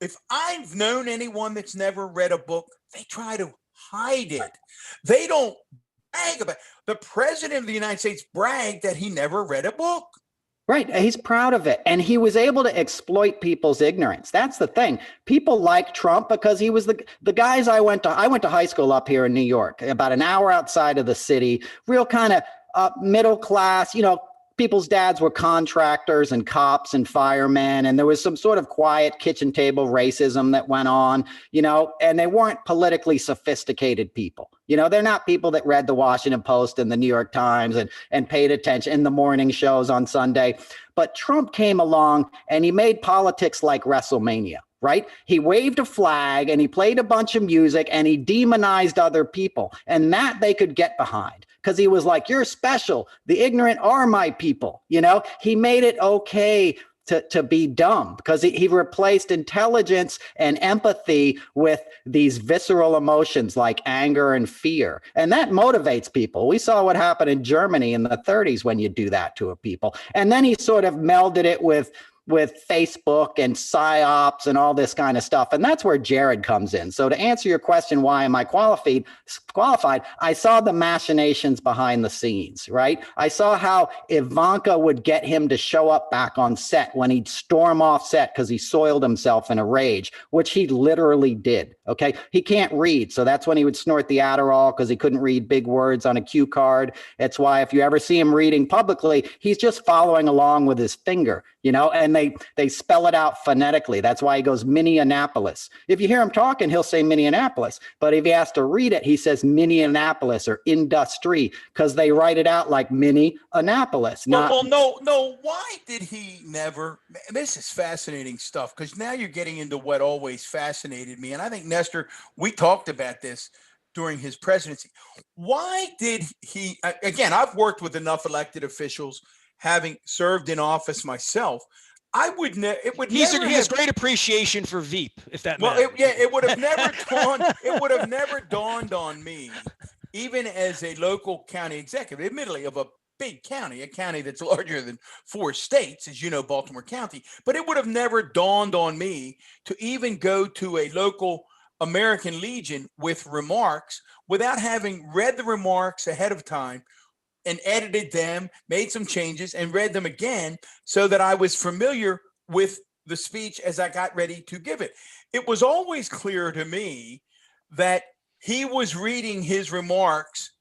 if I've known anyone that's never read a book, they try to hide it. They don't brag about it. The president of the United States bragged that he never read a book. Right. He's proud of it. And he was able to exploit people's ignorance. That's the thing. People like Trump because he was the guys I went to high school up here in New York, about an hour outside of the city, real kind of middle class, people's dads were contractors and cops and firemen. And there was some sort of quiet kitchen table racism that went on, and they weren't politically sophisticated people. They're not people that read the Washington Post and the New York Times and paid attention in the morning shows on Sunday. But Trump came along and he made politics like WrestleMania. Right? He waved a flag and he played a bunch of music and he demonized other people, and that they could get behind because he was like, you're special. The ignorant are my people. He made it okay to be dumb because he replaced intelligence and empathy with these visceral emotions like anger and fear. And that motivates people. We saw what happened in Germany in the 30s when you do that to a people. And then he sort of melded it with Facebook and PSYOPs and all this kind of stuff. And that's where Jared comes in. So to answer your question, why am I qualified? I saw the machinations behind the scenes, right? I saw how Ivanka would get him to show up back on set when he'd storm off set because he soiled himself in a rage, which he literally did. Okay. He can't read. So that's when he would snort the Adderall because he couldn't read big words on a cue card. That's why if you ever see him reading publicly, he's just following along with his finger, and they spell it out phonetically. That's why he goes Minneapolis. If you hear him talking, he'll say Minneapolis. But if he has to read it, he says Minneapolis or industry because they write it out like Minneapolis. No. Why did he never? This is fascinating stuff because now you're getting into what always fascinated me. And I think, Nestor, we talked about this during his presidency. Why did he? Again, I've worked with enough elected officials, having served in office myself. I would never. He has great appreciation for Veep, if that matters. It would have never dawned. It would have never dawned on me, even as a local county executive, admittedly of a big county, a county that's larger than 4 states, as you know, Baltimore County. But it would have never dawned on me to even go to a local American Legion with remarks without having read the remarks ahead of time and edited them, made some changes, and read them again so that I was familiar with the speech as I got ready to give it. It was always clear to me that he was reading his remarks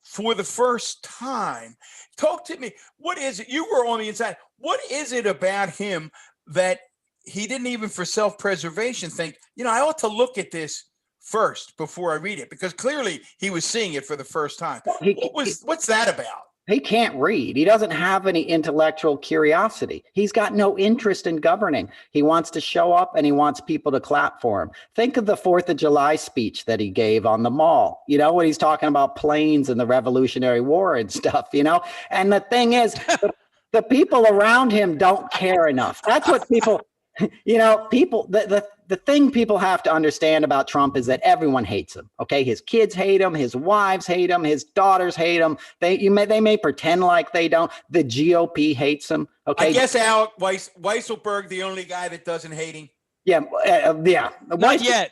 for the first time. Talk to me. What is it? You were on the inside. What is it about him that he didn't even for self-preservation think, I ought to look at this first before I read it, because clearly he was seeing it for the first time. What's that about? He can't read. He doesn't have any intellectual curiosity. He's got no interest in governing. He wants to show up and he wants people to clap for him. Think of the 4th of July speech that he gave on the Mall, when he's talking about planes and the Revolutionary War and stuff, And the thing is, the people around him don't care enough. That's what people, the thing people have to understand about Trump is that everyone hates him. Okay, his kids hate him, his wives hate him, his daughters hate him. They may pretend like they don't. The GOP hates him. Okay, I guess Alec Weisselberg, the only guy that doesn't hate him. Yeah, yeah. Not yet.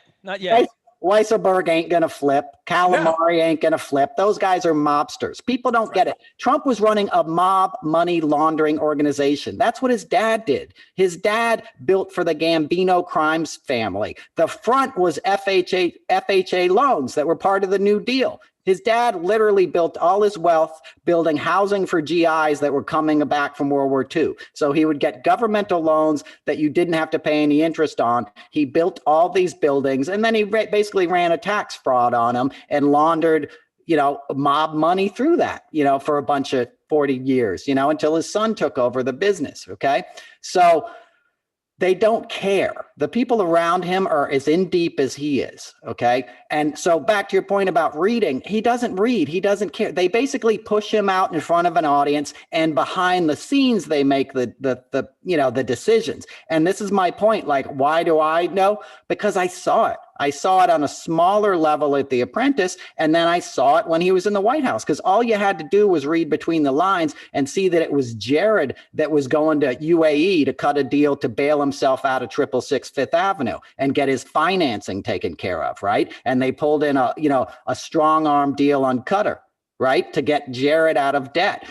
Weisselberg ain't going to flip. Calamari ain't going to flip. Those guys are mobsters. People don't get it. Trump was running a mob money laundering organization. That's what his dad did. His dad built for the Gambino crimes family. The front was FHA loans that were part of the New Deal. His dad literally built all his wealth building housing for GIs that were coming back from World War II. So he would get governmental loans that you didn't have to pay any interest on. He built all these buildings, and then he basically ran a tax fraud on them and laundered, mob money through that, for a bunch of 40 years, until his son took over the business. Okay. So they don't care. The people around him are as in deep as he is. Okay. And so back to your point about reading, he doesn't read. He doesn't care. They basically push him out in front of an audience, and behind the scenes, they make the decisions. And this is my point. Like, why do I know? Because I saw it. I saw it on a smaller level at The Apprentice, and then I saw it when he was in the White House, because all you had to do was read between the lines and see that it was Jared that was going to UAE to cut a deal to bail himself out of 666 Fifth Avenue and get his financing taken care of, right? And they pulled in a strong arm deal on Qatar, right, to get Jared out of debt.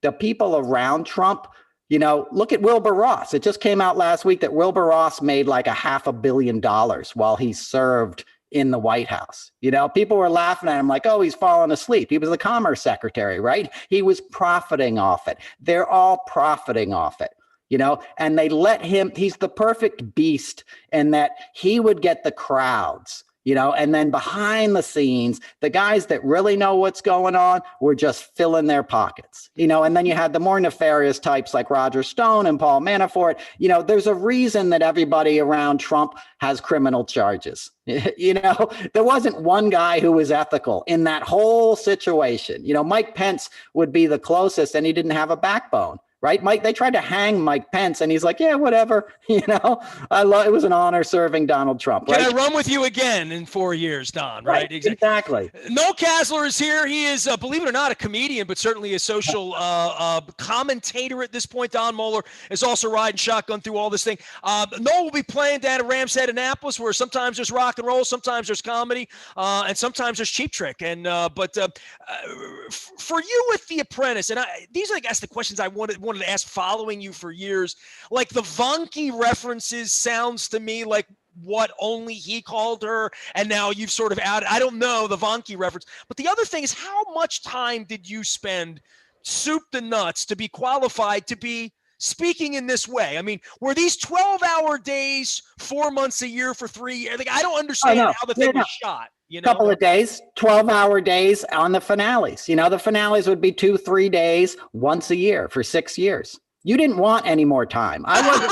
The people around Trump, look at Wilbur Ross. It just came out last week that Wilbur Ross made like $500 million while he served in the White House. People were laughing at him like, oh, he's fallen asleep. He was the Commerce Secretary, right? He was profiting off it. They're all profiting off it, and they let him, he's the perfect beast in that he would get the crowds. And then behind the scenes, the guys that really know what's going on were just filling their pockets, and then you had the more nefarious types like Roger Stone and Paul Manafort. There's a reason that everybody around Trump has criminal charges. There wasn't one guy who was ethical in that whole situation. Mike Pence would be the closest, and he didn't have a backbone. Right, Mike? They tried to hang Mike Pence, and he's like, "Yeah, whatever." It was an honor serving Donald Trump. Right? Can I run with you again in 4 years, Don? Right, exactly. Noel Casler is here. He is, believe it or not, a comedian, but certainly a social commentator at this point. Don Moeller is also riding shotgun through all this thing. Noel will be playing down at Ramshead Annapolis, where sometimes there's rock and roll, sometimes there's comedy, and sometimes there's Cheap Trick. And but for you with The Apprentice, and these are, I guess, the questions I wanted to ask following you for years. Like the Vanki references sounds to me like what only he called her, and now you've sort of added, I don't know, the Vanki reference. But the other thing is, how much time did you spend soup to nuts to be qualified to be speaking in this way? I mean, were these 12-hour days 4 months a year for 3 years? Like, I don't understand how the thing was shot. Couple of days, 12-hour days on the finales. The finales would be 2-3 days once a year for 6 years. You didn't want any more time. I wasn't.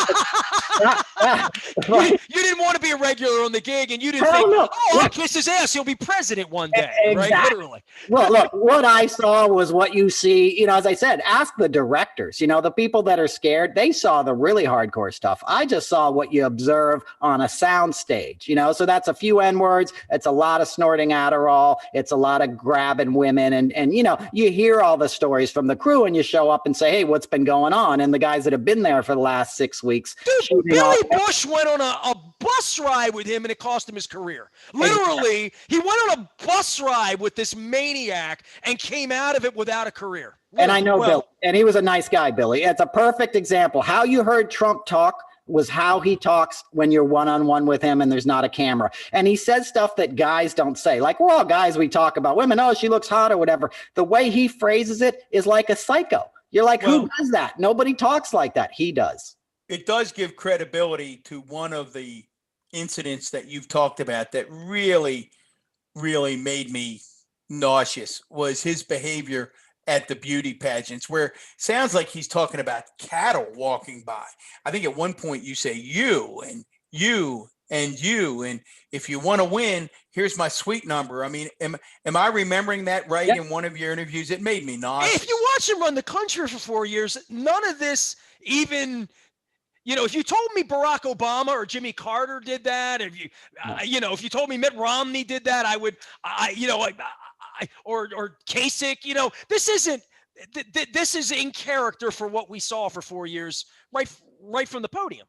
You didn't want to be a regular on the gig, and you didn't think, I'll kiss his ass. He'll be president one day, right? Literally. Well, look, what I saw was what you see. As I said, ask the directors. The people that are scared, they saw the really hardcore stuff. I just saw what you observe on a sound stage. So that's a few N-words. It's a lot of snorting Adderall. It's a lot of grabbing women, and you hear all the stories from the crew, and you show up and say, hey, what's been going on? And the guys that have been there for the last 6 weeks. Dude, Billy Bush went on a bus ride with him, and it cost him his career. Literally, he went on a bus ride with this maniac and came out of it without a career. And I know Bill, and he was a nice guy, Billy. It's a perfect example. How you heard Trump talk was how he talks when you're one-on-one with him and there's not a camera. And he says stuff that guys don't say. Like, we're all guys, we talk about women. Oh, she looks hot or whatever. The way he phrases it is like a psycho. You're like, who does that? Nobody talks like that. He does. It does give credibility to one of the incidents that you've talked about that really, really made me nauseous, was his behavior at the beauty pageants, where sounds like he's talking about cattle walking by. I think at one point you say you and you and you, and if you want to win, here's my suite number. I mean, am I remembering that right? Yep. In one of your interviews? It made me nauseous. If you watch him run the country for 4 years, none of this even If you told me Barack Obama or Jimmy Carter did that, if if you told me Mitt Romney did that, I would, or Kasich, this isn't, this is in character for what we saw for 4 years, right from the podium.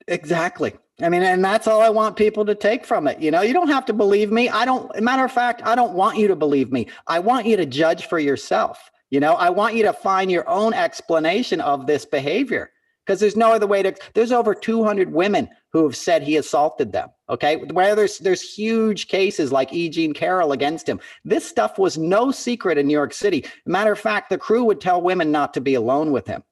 Exactly. I mean, and that's all I want people to take from it. You don't have to believe me. Matter of fact, I don't want you to believe me. I want you to judge for yourself. I want you to find your own explanation of this behavior, because there's no other way there's over 200 women who have said he assaulted them. Okay. Where there's huge cases like E. Jean Carroll against him. This stuff was no secret in New York City. Matter of fact, the crew would tell women not to be alone with him.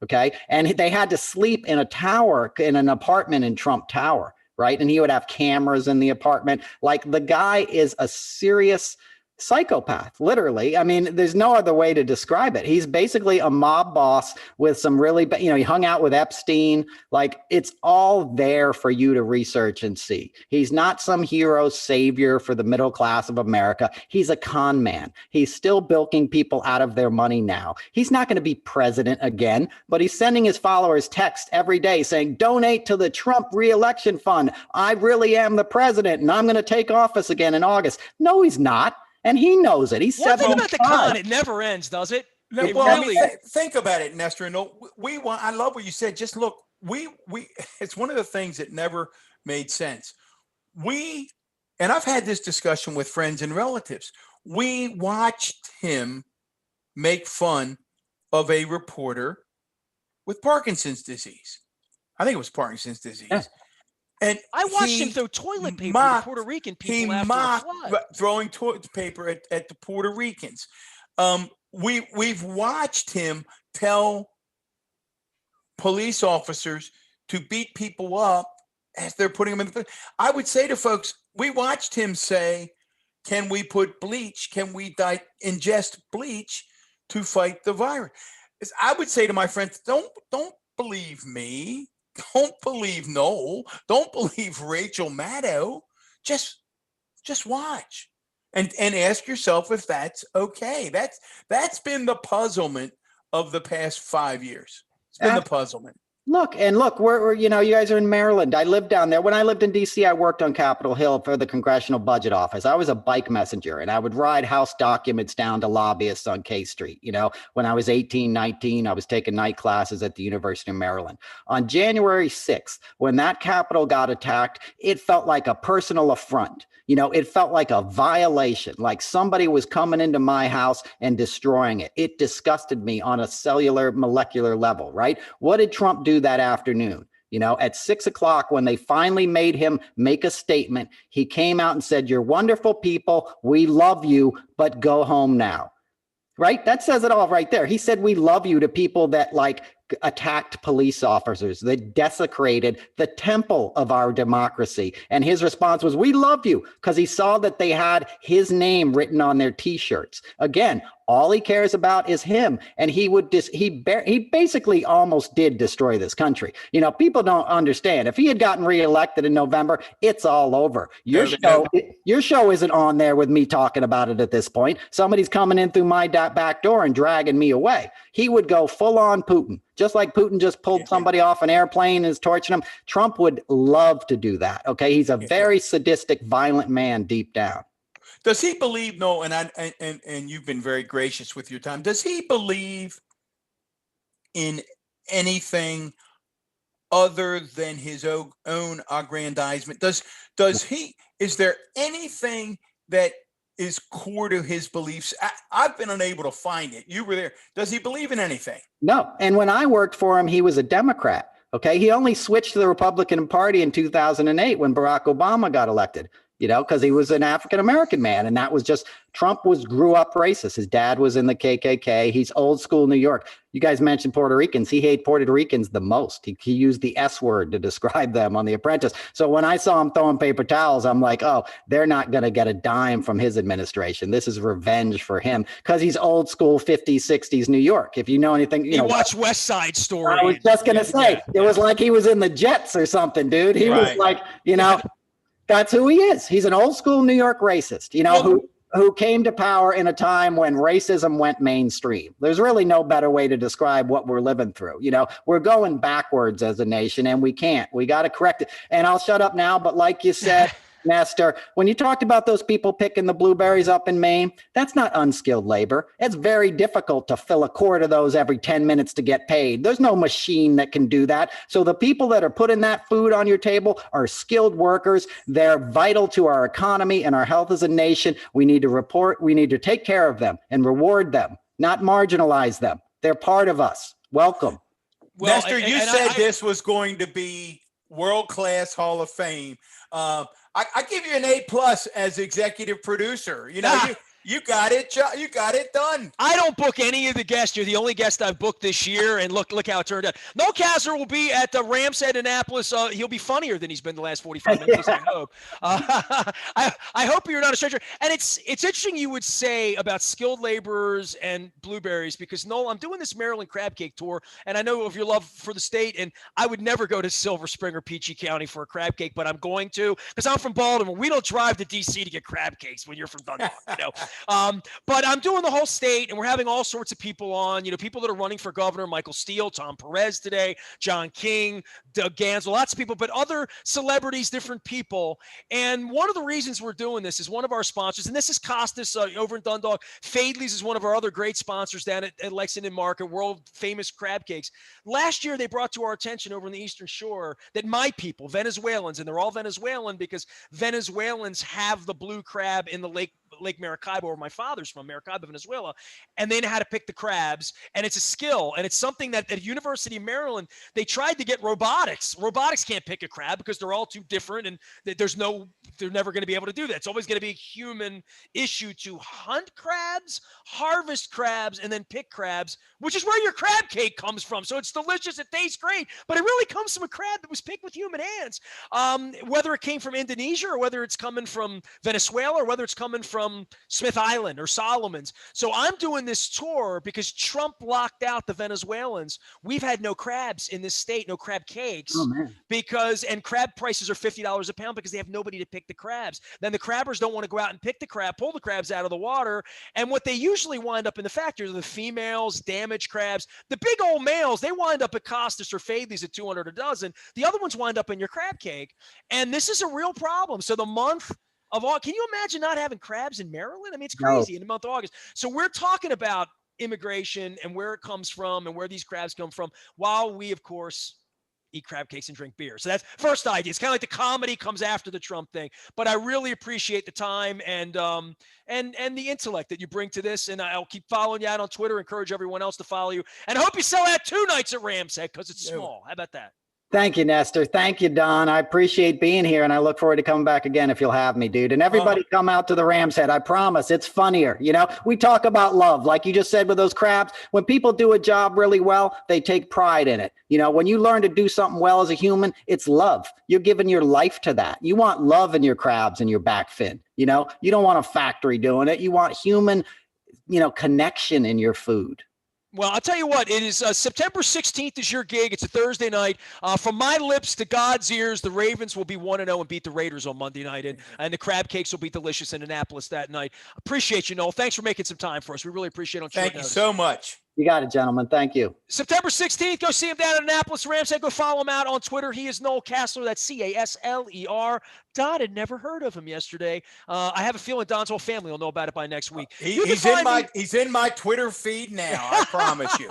Okay. And they had to sleep in a tower, in an apartment in Trump Tower. Right. And he would have cameras in the apartment. Like, the guy is a serious psychopath, literally. I mean, there's no other way to describe it. He's basically a mob boss with some really, he hung out with Epstein. Like, it's all there for you to research and see. He's not some hero savior for the middle class of America. He's a con man. He's still bilking people out of their money now. He's not going to be president again, but he's sending his followers texts every day saying, donate to the Trump re-election fund. I really am the president and I'm going to take office again in August. No, he's not. And he knows it. He's one thing about the con, it never ends, does it? Think about it, Nestor. No, I love what you said. Just look, it's one of the things that never made sense. And I've had this discussion with friends and relatives. We watched him make fun of a reporter with Parkinson's disease. I think it was Parkinson's disease. Yeah. And I watched him throw toilet paper to Puerto Rican people after a flood. Throwing toilet paper at the Puerto Ricans. We've watched him tell police officers to beat people up as they're putting them in the. I would say to folks, we watched him say, "Can we put bleach? Can we ingest bleach to fight the virus?" I would say to my friends, don't believe me. Don't believe Noel. Don't believe Rachel Maddow. Just watch and ask yourself if that's okay. That's been the puzzlement of the past 5 years. It's been the puzzlement. Look, we're you guys are in Maryland. I lived down there. When I lived in DC, I worked on Capitol Hill for the Congressional Budget Office. I was a bike messenger, and I would ride House documents down to lobbyists on K Street. When I was 18, 19, I was taking night classes at the University of Maryland. On January 6th, when that Capitol got attacked, it felt like a personal affront. It felt like a violation, like somebody was coming into my house and destroying it. It disgusted me on a cellular, molecular level, right? What did Trump do that afternoon? At 6 o'clock, when they finally made him make a statement, he came out and said, "You're wonderful people. We love you, but go home now." Right? That says it all right there. He said, "We love you" to people that attacked police officers, that desecrated the temple of our democracy. And his response was, "We love you," because he saw that they had his name written on their T-shirts. Again, all he cares about is him. And he basically almost did destroy this country. People don't understand. If he had gotten reelected in November, it's all over. Your show isn't on there with me talking about it at this point. Somebody's coming in through my back door and dragging me away. He would go full on Putin, just like Putin just pulled somebody off an airplane and is torturing them. Trump would love to do that. Okay. He's a very sadistic, violent man deep down. Does he believe, no, and you've been very gracious with your time. Does he believe in anything other than his own aggrandizement? Is there anything that is core to his beliefs? I've been unable to find it. You were there. Does he believe in anything? No. And when I worked for him, he was a Democrat. Okay. He only switched to the Republican Party in 2008 when Barack Obama got elected. Because he was an African-American man. And that was just, Trump grew up racist. His dad was in the KKK. He's old school New York. You guys mentioned Puerto Ricans. He hated Puerto Ricans the most. He used the S word to describe them on The Apprentice. So when I saw him throwing paper towels, I'm like, oh, they're not going to get a dime from his administration. This is revenge for him because he's old school 50s, 60s New York. If you know anything, you watch West Side Story. I was just going to say, it was like he was in the Jets or something, dude. He was like, that's who he is. He's an old school New York racist, who came to power in a time when racism went mainstream. There's really no better way to describe what we're living through. We're going backwards as a nation, and we can't. We got to correct it. And I'll shut up now, but like you said, Nestor, when you talked about those people picking the blueberries up in Maine, that's not unskilled labor. It's very difficult to fill a quart of those every 10 minutes to get paid. There's no machine that can do that. So the people that are putting that food on your table are skilled workers. They're vital to our economy and our health as a nation. We need to take care of them and reward them, not marginalize them. They're part of us. Welcome. Well, Nestor, you said this was going to be world-class Hall of Fame. I give you an A+ as executive producer. You got it. You got it done. I don't book any of the guests. You're the only guest I've booked this year, and look how it turned out. Noel Casler will be at the Ramshead Annapolis. He'll be funnier than he's been the last 45 minutes. I hope. I hope you're not a stranger. And it's interesting you would say about skilled laborers and blueberries, because Noel, I'm doing this Maryland crab cake tour, and I know of your love for the state, and I would never go to Silver Spring or Peachey County for a crab cake, but I'm going to, because I'm from Baltimore. We don't drive to D.C. to get crab cakes when you're from Dundalk, But I'm doing the whole state, and we're having all sorts of people on, people that are running for governor, Michael Steele, Tom Perez today, John King, Doug Gansel, lots of people, but other celebrities, different people. And one of the reasons we're doing this is one of our sponsors, and this is Costas over in Dundalk. Fadley's is one of our other great sponsors down at Lexington Market, world famous crab cakes. Last year, they brought to our attention over on the Eastern Shore that my people, Venezuelans, and they're all Venezuelan because Venezuelans have the blue crab in the Lake Maracaibo, where my father's from, Maracaibo, Venezuela, and they know how to pick the crabs, and it's a skill, and it's something that at University of Maryland, they tried to get robotics. Robotics can't pick a crab because they're all too different, and they're never going to be able to do that. It's always going to be a human issue to hunt crabs, harvest crabs, and then pick crabs, which is where your crab cake comes from. So it's delicious, it tastes great, but it really comes from a crab that was picked with human hands. Whether it came from Indonesia, or whether it's coming from Venezuela, or whether it's coming from Smith Island or Solomon's. So I'm doing this tour because Trump locked out the Venezuelans. We've had no crabs in this state, no crab cakes, and crab prices are $50 a pound because they have nobody to pick the crabs. Then the crabbers don't want to go out and pick pull the crabs out of the water. And what they usually wind up in the factory are the females, damaged crabs. The big old males, they wind up at Costas or Fadley's at $200 a dozen. The other ones wind up in your crab cake. And this is a real problem. So the month of all, can you imagine not having crabs in Maryland? I mean, it's crazy in the month of August. So we're talking about immigration and where it comes from and where these crabs come from, while we, of course, eat crab cakes and drink beer. So that's first idea. It's kind of like the comedy comes after the Trump thing. But I really appreciate the time and the intellect that you bring to this. And I'll keep following you out on Twitter. Encourage everyone else to follow you. And I hope you sell out 2 nights at Ramshead because it's small. How about that? Thank you, Nestor. Thank you, Don. I appreciate being here, and I look forward to coming back again if you'll have me, dude. And everybody come out to the Ramshead. I promise it's funnier. We talk about love, like you just said with those crabs. When people do a job really well, they take pride in it. When you learn to do something well as a human, it's love. You're giving your life to that. You want love in your crabs and your back fin. You don't want a factory doing it. You want human, connection in your food. Well, I'll tell you what, it is September 16th is your gig. It's a Thursday night. From my lips to God's ears, the Ravens will be 1-0 and beat the Raiders on Monday night, and the crab cakes will be delicious in Annapolis that night. Appreciate you, Noel. Thanks for making some time for us. We really appreciate it. Thank you so much. You got it, gentlemen. Thank you. September 16th, go see him down at Annapolis Ramshead. Go follow him out on Twitter. He is Noel Casler. That's Casler. Don had never heard of him yesterday. I have a feeling Don's whole family will know about it by next week. He's in my Twitter feed now. I promise you.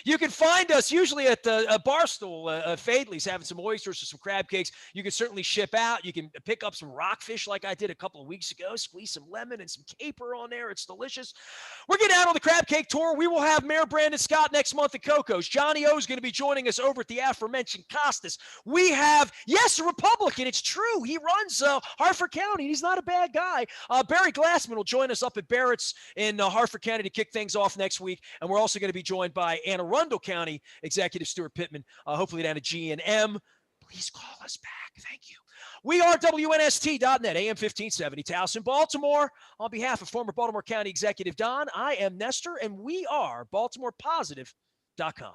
You can find us usually at the Barstool, Fadley's, having some oysters or some crab cakes. You can certainly ship out. You can pick up some rockfish like I did a couple of weeks ago. Squeeze some lemon and some caper on there. It's delicious. We're getting out on the crab cake tour. We will have Mayor Brandon Scott next month at Coco's. Johnny O is going to be joining us over at the aforementioned Costas. We have, yes, a Republican. It's true. He runs Harford County. He's not a bad guy. Barry Glassman will join us up at Barrett's in Harford County to kick things off next week. And we're also going to be joined by Anne Arundel County Executive Stuart Pittman, hopefully down at G&M. Please call us back. Thank you. We are WNST.net, AM 1570, Towson, Baltimore. On behalf of former Baltimore County Executive Don, I am Nestor, and we are BaltimorePositive.com.